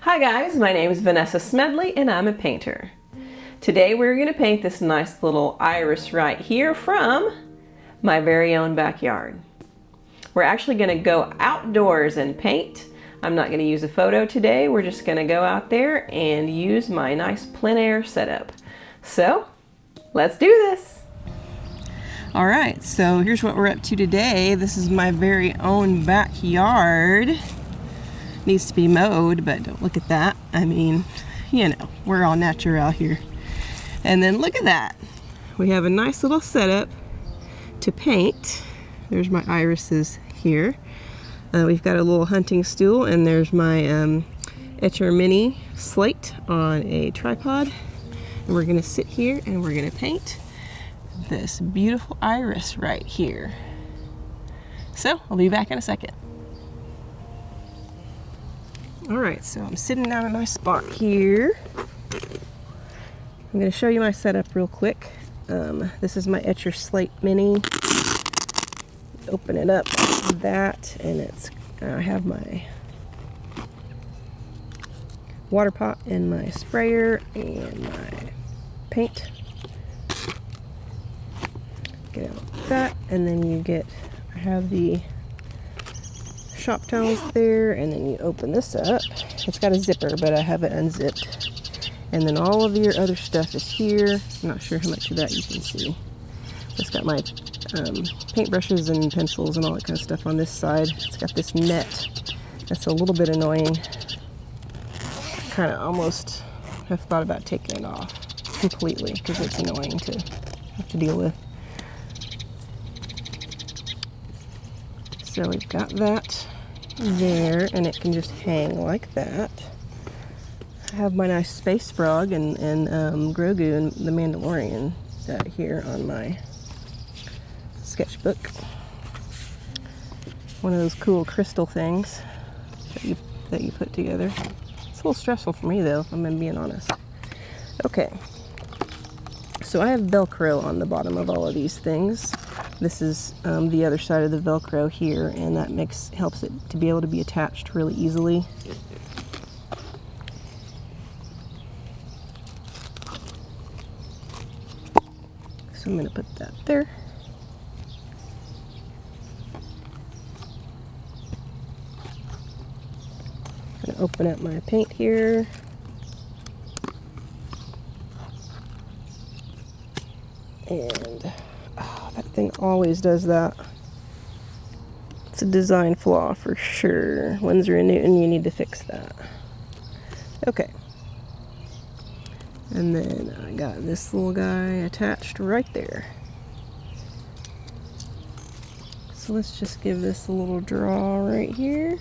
Hi guys, my name is Vanessa Smedley and I'm a painter. Today we're going to paint this nice little iris right here from my very own backyard. We're actually going to go outdoors and paint. I'm not going to use a photo today, we're just going to go out there and use my nice plein air setup. So, let's do this! Alright, so here's what we're up to today. This is my very own backyard. Needs to be mowed, but don't look at that. I mean, you know, we're all natural here. And then look at that. We have a nice little setup to paint. There's my irises here. We've got a little hunting stool, and there's my Etcher Mini slate on a tripod. And we're gonna sit here and we're gonna paint this beautiful iris right here. So, I'll be back in a second. Alright, so I'm sitting down in my spot here. I'm going to show you my setup real quick. This is my Etcher Slate Mini. Open it up like that, and I have my water pot and my sprayer and my paint. Get out like that, and then I have the shop towels there, and then you open this up. It's got a zipper, but I have it unzipped. And then all of your other stuff is here. I'm not sure how much of that you can see. It's got my paintbrushes and pencils and all that kind of stuff on this side. It's got this net that's a little bit annoying. Kind of almost have thought about taking it off completely because it's annoying to have to deal with. So we've got that there, and it can just hang like that. I have my nice space frog and Grogu and the Mandalorian here on my sketchbook. One of those cool crystal things that you put together. It's a little stressful for me though, if I'm being honest. Okay, so I have Velcro on the bottom of all of these things. This is the other side of the Velcro here, and that helps it to be able to be attached really easily. So I'm going to put that there. I'm going to open up my paint here. And that thing always does that. It's a design flaw for sure. Winsor and Newton, you need to fix that. Okay. And then I got this little guy attached right there. So let's just give this a little draw right here.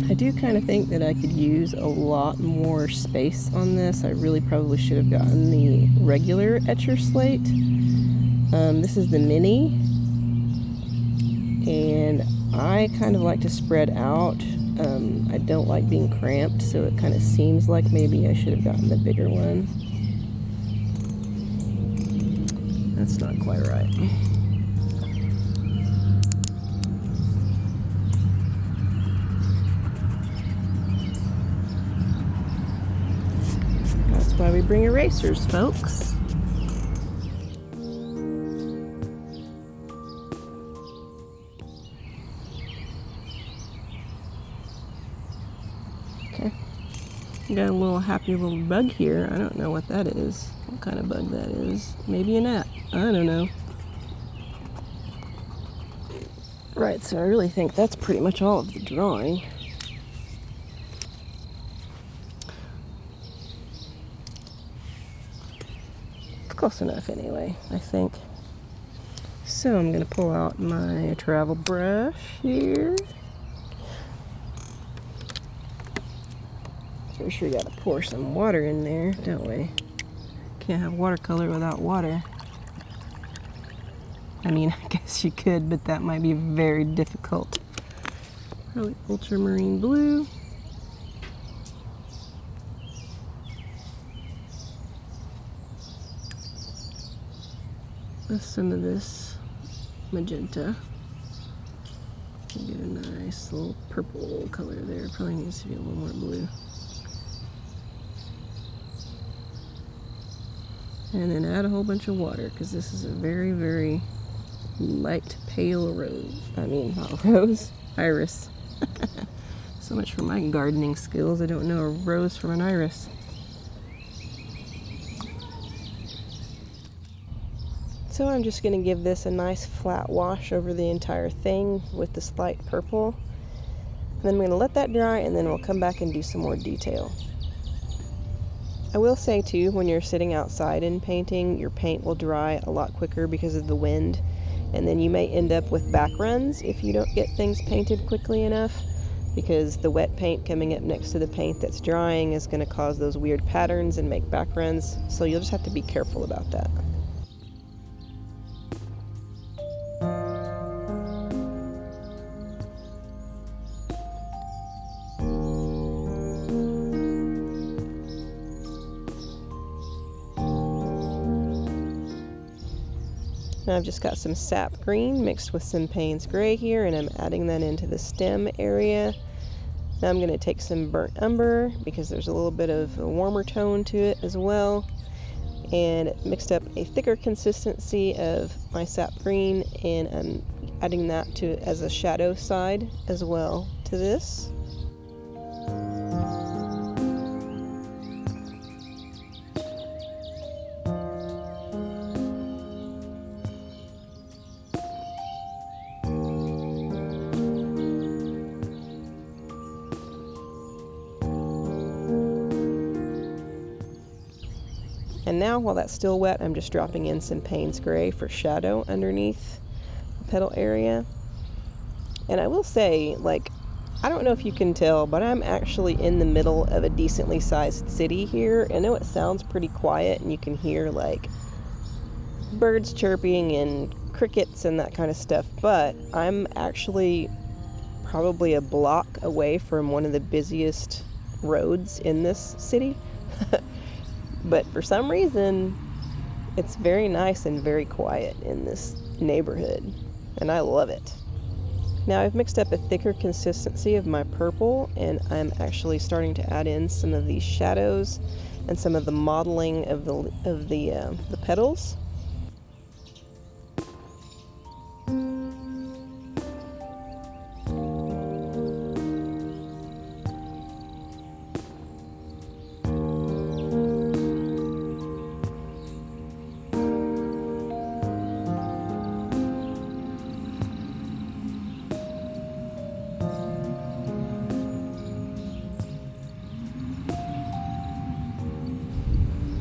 I do kind of think that I could use a lot more space on this. I really probably should have gotten the regular Etcher Slate. This is the Mini, and I kind of like to spread out. I don't like being cramped, so it kind of seems like maybe I should have gotten the bigger one. That's not quite right. That's why we bring erasers, folks. Okay. Got a little happy little bug here. I don't know what that is. What kind of bug that is. Maybe a gnat. I don't know. Right, so I really think that's pretty much all of the drawing. close enough anyway, I think. So I'm going to pull out my travel brush here. So we're sure we got to pour some water in there, don't we? Can't have watercolor without water. I mean, I guess you could, but that might be very difficult. Probably ultramarine blue. With some of this magenta. Get a nice little purple color there. Probably needs to be a little more blue. And then add a whole bunch of water, because this is a very, very light pale rose. I mean, not rose, iris. So much for my gardening skills. I don't know a rose from an iris. So I'm just going to give this a nice flat wash over the entire thing with this light purple. And then I'm going to let that dry, and then we'll come back and do some more detail. I will say too, when you're sitting outside and painting, your paint will dry a lot quicker because of the wind, and then you may end up with back runs if you don't get things painted quickly enough, because the wet paint coming up next to the paint that's drying is going to cause those weird patterns and make back runs, so you'll just have to be careful about that. Now I've just got some sap green mixed with some Payne's gray here, and I'm adding that into the stem area. Now I'm going to take some burnt umber, because there's a little bit of a warmer tone to it as well, and mixed up a thicker consistency of my sap green, and I'm adding that to as a shadow side as well to this. And now, while that's still wet, I'm just dropping in some Payne's gray for shadow underneath the petal area. And I will say, like, I don't know if you can tell, but I'm actually in the middle of a decently sized city here. I know it sounds pretty quiet, and you can hear, like, birds chirping and crickets and that kind of stuff, but I'm actually probably a block away from one of the busiest roads in this city. But for some reason, it's very nice and very quiet in this neighborhood, and I love it. Now I've mixed up a thicker consistency of my purple, and I'm actually starting to add in some of these shadows and some of the modeling of the petals.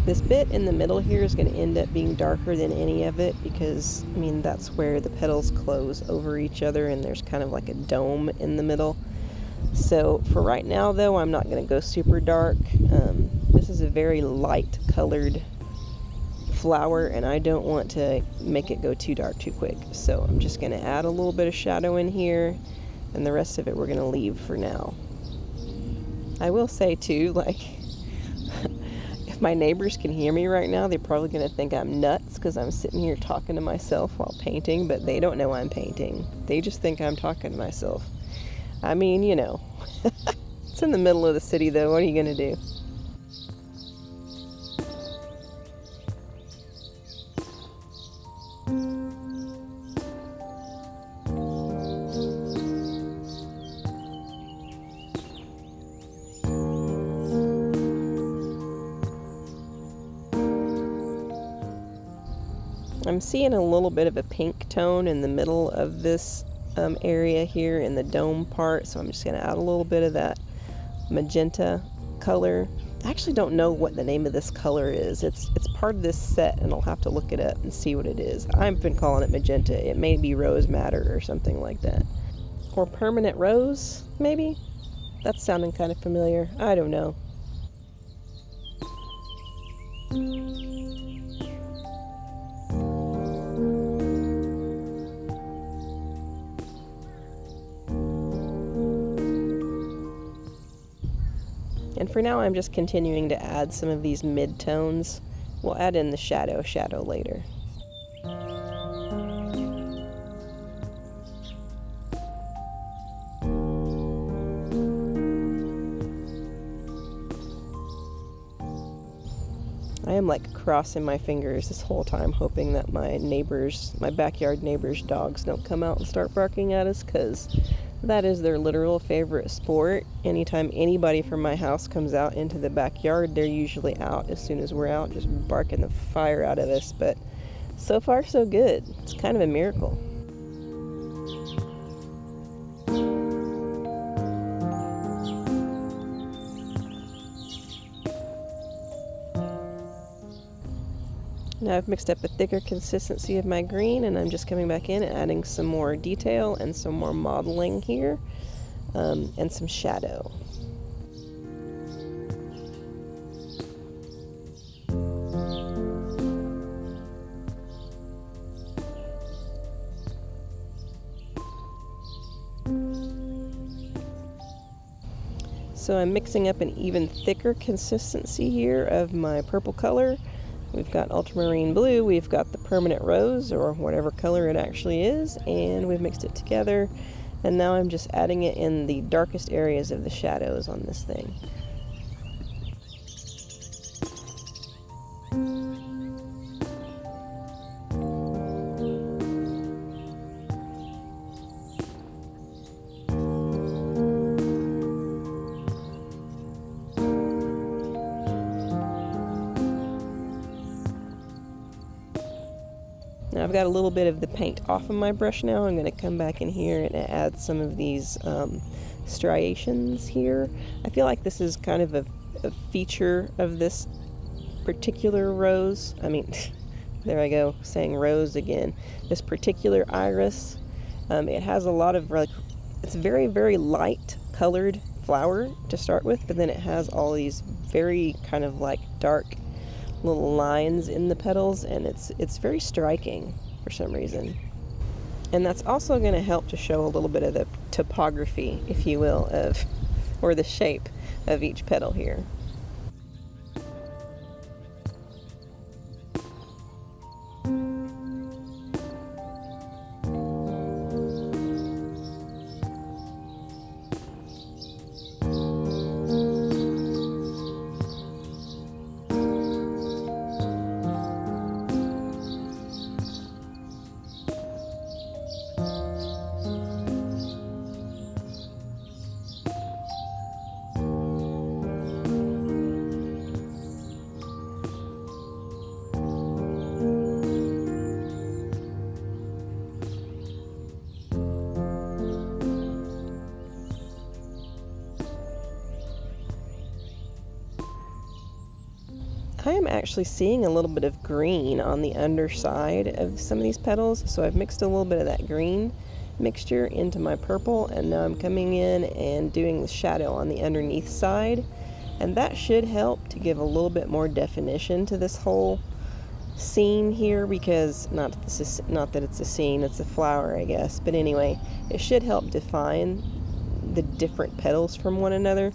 This bit in the middle here is going to end up being darker than any of it, because, I mean, that's where the petals close over each other and there's kind of like a dome in the middle. So for right now, though, I'm not going to go super dark. This is a very light colored flower, and I don't want to make it go too dark too quick. So I'm just going to add a little bit of shadow in here, and the rest of it we're going to leave for now. I will say, too, like, my neighbors can hear me right now, they're probably going to think I'm nuts because I'm sitting here talking to myself while painting, but they don't know I'm painting. They just think I'm talking to myself. I mean, you know, it's in the middle of the city though, what are you going to do? I'm seeing a little bit of a pink tone in the middle of this area here in the dome part, so I'm just going to add a little bit of that magenta color I actually don't know what the name of this color is. It's part of this set, and I'll have to look it up and see what it is. I've been calling it magenta. It may be rose madder or something like that. Or permanent rose, maybe? That's sounding kind of familiar. I don't know. And for now, I'm just continuing to add some of these mid-tones. We'll add in the shadow later. I am like crossing my fingers this whole time, hoping that my backyard neighbors' dogs don't come out and start barking at us, because that is their literal favorite sport. Anytime anybody from my house comes out into the backyard, they're usually out as soon as we're out, just barking the fire out of us. But so far, so good. It's kind of a miracle. Now I've mixed up a thicker consistency of my green, and I'm just coming back in and adding some more detail and some more modeling here, and some shadow. So I'm mixing up an even thicker consistency here of my purple color. We've got ultramarine blue, we've got the permanent rose, or whatever color it actually is, and we've mixed it together. And now I'm just adding it in the darkest areas of the shadows on this thing. Now I've got a little bit of the paint off of my brush now. I'm going to come back in here and add some of these striations here. I feel like this is kind of a feature of this particular rose. I mean, there I go, saying rose again. This particular iris, it has a lot of, like, it's very, very light colored flower to start with, but then it has all these very kind of like dark little lines in the petals, and it's very striking for some reason. And that's also going to help to show a little bit of the topography, if you will, or the shape of each petal here. I am actually seeing a little bit of green on the underside of some of these petals, so I've mixed a little bit of that green mixture into my purple, and now I'm coming in and doing the shadow on the underneath side, and that should help to give a little bit more definition to this whole scene here, because not that it's a scene, it's a flower, I guess, but anyway, it should help define the different petals from one another.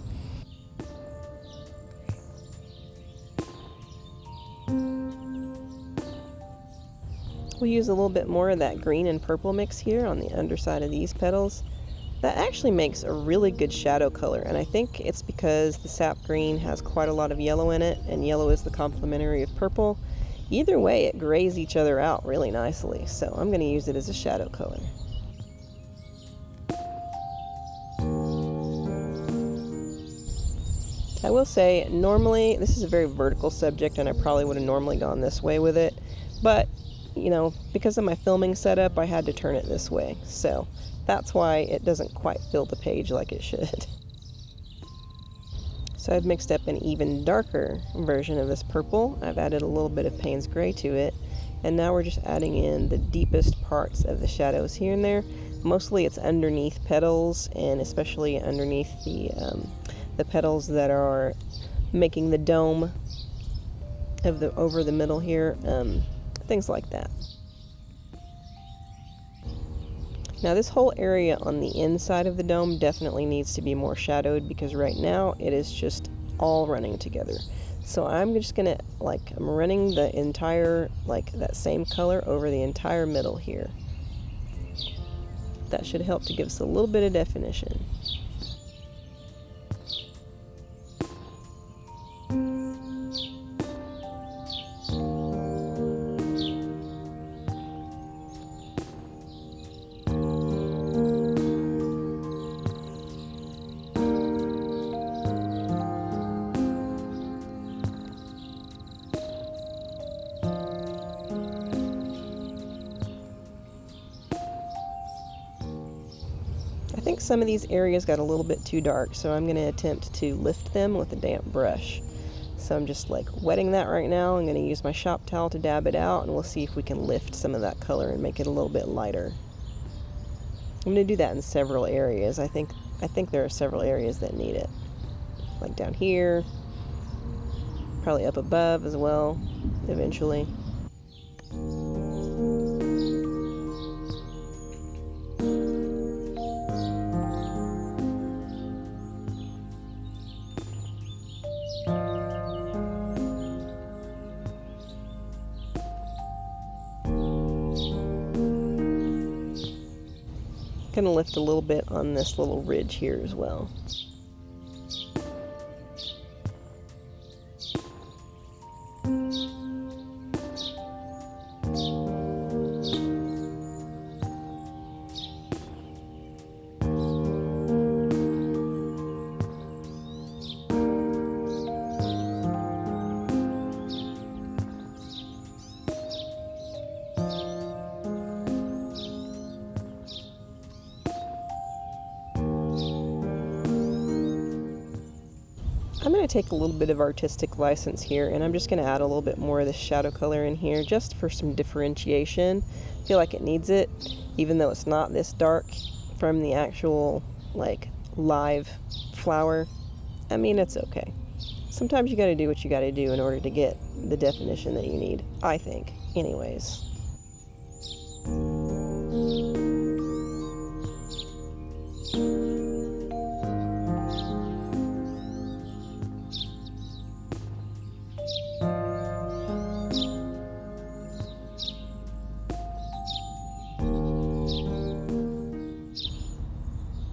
We'll use a little bit more of that green and purple mix here on the underside of these petals. That actually makes a really good shadow color, and I think it's because the sap green has quite a lot of yellow in it, and yellow is the complementary of purple. Either way, it grays each other out really nicely, so I'm going to use it as a shadow color. I will say, normally, this is a very vertical subject, and I probably would have normally gone this way with it, but you know, because of my filming setup, I had to turn it this way, so that's why it doesn't quite fill the page like it should. So I've mixed up an even darker version of this purple. I've added a little bit of Payne's Gray to it, and now we're just adding in the deepest parts of the shadows here and there. Mostly it's underneath petals, and especially underneath the petals that are making the dome of the over the middle here, things like that. Now this whole area on the inside of the dome definitely needs to be more shadowed, because right now it is just all running together. So I'm just gonna, I'm running the entire, that same color over the entire middle here. That should help to give us a little bit of definition. I think some of these areas got a little bit too dark, so I'm going to attempt to lift them with a damp brush. So I'm just wetting that right now. I'm going to use my shop towel to dab it out, and we'll see if we can lift some of that color and make it a little bit lighter. I'm going to do that in several areas. I think there are several areas that need it. Like down here, probably up above as well, eventually. Going to lift a little bit on this little ridge here as well. I'm going to take a little bit of artistic license here, and I'm just going to add a little bit more of this shadow color in here just for some differentiation. I feel like it needs it, even though it's not this dark from the actual live flower. I mean, it's okay. Sometimes you got to do what you got to do in order to get the definition that you need, I think, anyways.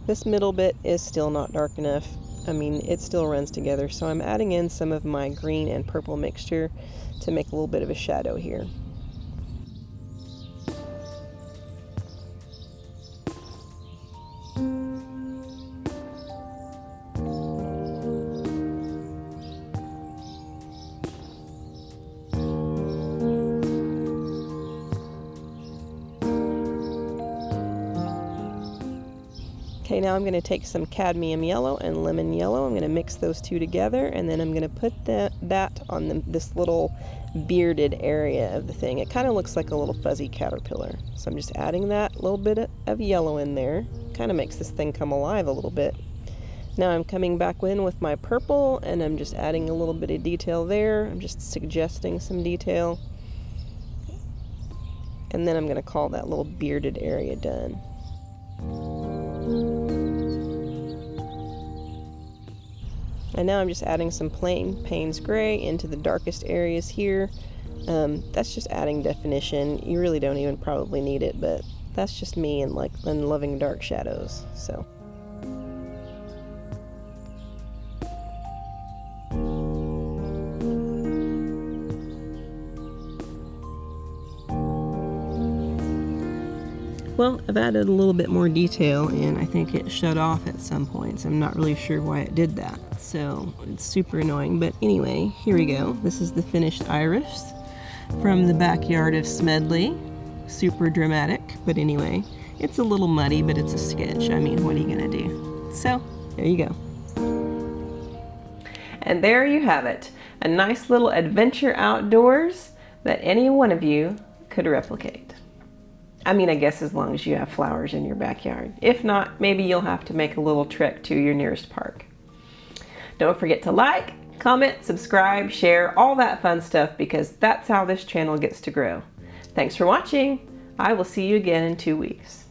This middle bit is still not dark enough. I mean, it still runs together, so I'm adding in some of my green and purple mixture to make a little bit of a shadow here. Okay, now I'm going to take some cadmium yellow and lemon yellow. I'm going to mix those two together, and then I'm going to put that on this little bearded area of the thing. It kind of looks like a little fuzzy caterpillar. So I'm just adding that little bit of yellow in there. Kind of makes this thing come alive a little bit. Now I'm coming back in with my purple, and I'm just adding a little bit of detail there. I'm just suggesting some detail. And then I'm going to call that little bearded area done. And now I'm just adding some plain Payne's Gray into the darkest areas here. That's just adding definition. You really don't even probably need it, but that's just me and loving dark shadows. So. Well, I've added a little bit more detail, and I think it shut off at some points. I'm not really sure why it did that, so it's super annoying. But anyway, here we go. This is the finished iris from the backyard of Smedley. Super dramatic, but anyway, it's a little muddy, but it's a sketch. I mean, what are you gonna do? So, there you go. And there you have it, a nice little adventure outdoors that any one of you could replicate. I mean, I guess as long as you have flowers in your backyard. If not, maybe you'll have to make a little trek to your nearest park. Don't forget to like, comment, subscribe, share, all that fun stuff, because that's how this channel gets to grow. Thanks for watching. I will see you again in 2 weeks.